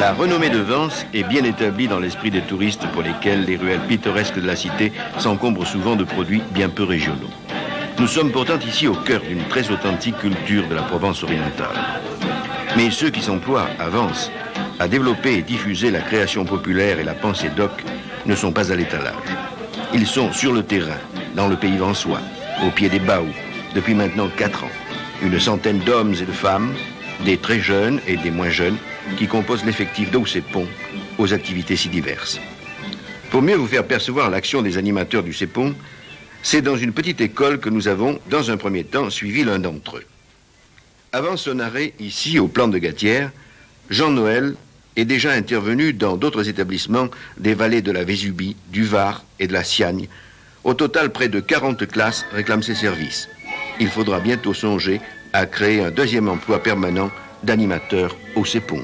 La renommée de Vence est bien établie dans l'esprit des touristes pour lesquels les ruelles pittoresques de la cité s'encombrent souvent de produits bien peu régionaux. Nous sommes pourtant ici au cœur d'une très authentique culture de la Provence orientale. Mais ceux qui s'emploient à Vence à développer et diffuser la création populaire et la pensée d'Oc ne sont pas à l'étalage. Ils sont sur le terrain, dans le pays vensois, au pied des Baous, depuis maintenant 4 ans. Une centaine d'hommes et de femmes, des très jeunes et des moins jeunes, qui composent l'effectif d'Au-Cépon aux activités si diverses. Pour mieux vous faire percevoir l'action des animateurs du Cépon, c'est dans une petite école que nous avons, dans un premier temps, suivi l'un d'entre eux. Avant son arrêt ici, au plan de Gatière, Jean Noël est déjà intervenu dans d'autres établissements des vallées de la Vésubie, du Var et de la Siagne. Au total, près de 40 classes réclament ses services. Il faudra bientôt songer à créer un deuxième emploi permanent d'animateur au Cépon.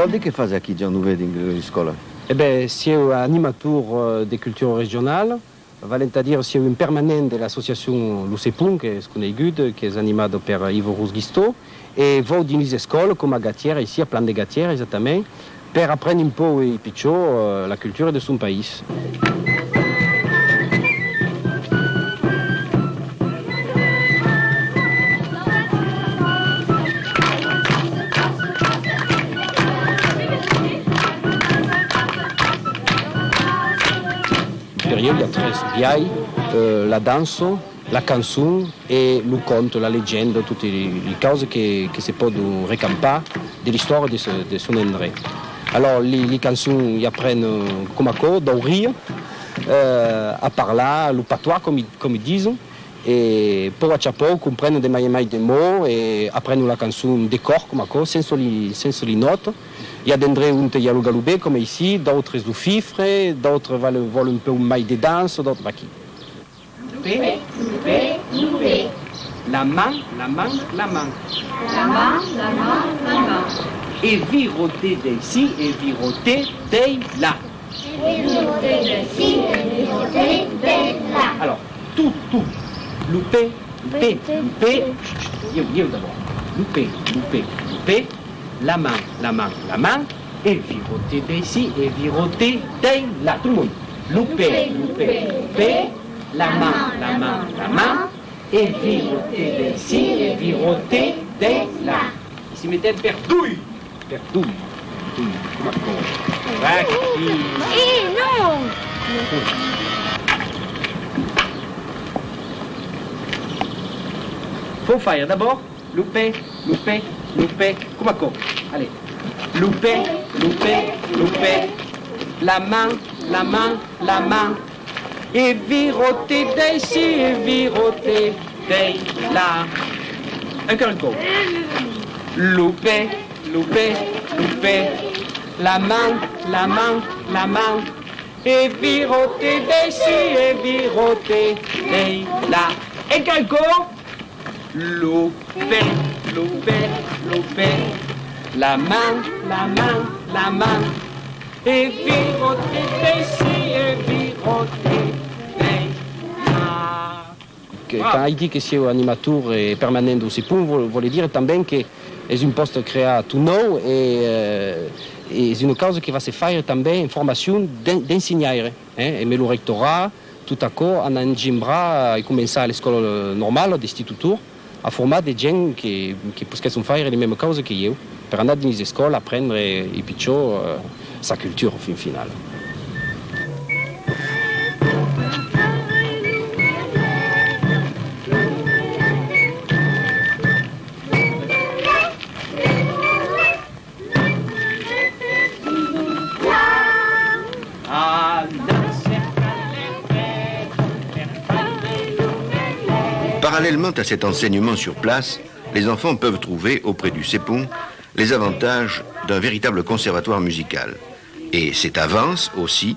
Di che fase aqui Gian Nuvedi in scuola? Siamo animateur de culture régionale, valent a dire siamo in permanente dell'associazione Lucépon, che è sconeguta, che è animata per Ivo Rusghisto, e vou dins les écoles, come a Gatière, ici a Plan de Gatière, esattamente, per apprendre un po' i picciò la cultura del suo paese. Il y a 3 biai, la danse, la canzone e il conto, la leggenda, tutte le cose che si possono ricampare dell'storia di son André. Allora, le canzoni apprendono come da rire, a parlare, il patois, come dicono, e poi a ciapò comprendono dei mai dei mots e apprendono la canzone di cor, come senza le note. Il y a d'André un Teyalo Galoubé, comme ici, d'autres du fifre, d'autres veulent un peu maille de danse, d'autres qui. Loupé, loupé, loupé. La main, la main, la main. La main, la main, la main. Et viroter d'ici, et viroter de là. Et viroter d'ici, et viroter de là. Alors, tout. Loupé, loupé, loupé. Yo d'abord. Loupé, loupé, loupé. La main, la main, la main, et viroter d'ici, et viroter de là. Tout le monde. Loupé, loupé, loupé. La main, la main, la main, et viroter d'ici, et viroter de là. Si mettez perdouille. Perdouille. Non. Faut faire d'abord loupé, loupé, loupé, comme à allez, loupé, loupé, loupé, la main, la main, la main, et viroter d'ici, et viroter de là. Encore un coup. Loupé, loupé, loupé, la main, la main, la main, et viroter d'ici, et viroter de là. Et encore un coup. Loupé, loupé, loupé, la main, la main, la main, et viroter d'ici, et viroter de là. quand il dit que c'est animateur permanent do CEPUM, vuol dire também que é posto criado tout nou e une causa que va se faire também em formação d'ensinar. E meu rectorat, tout à coup, on a engimbrat e começar a l'escola normale d'institutor a formar de gent que possam faire les mêmes causes que eu, per anar dins l'escola, aprendre e pitjor sa cultura au fin final. Parallèlement à cet enseignement sur place, les enfants peuvent trouver auprès du CEPUM les avantages d'un véritable conservatoire musical. Et cette avance aussi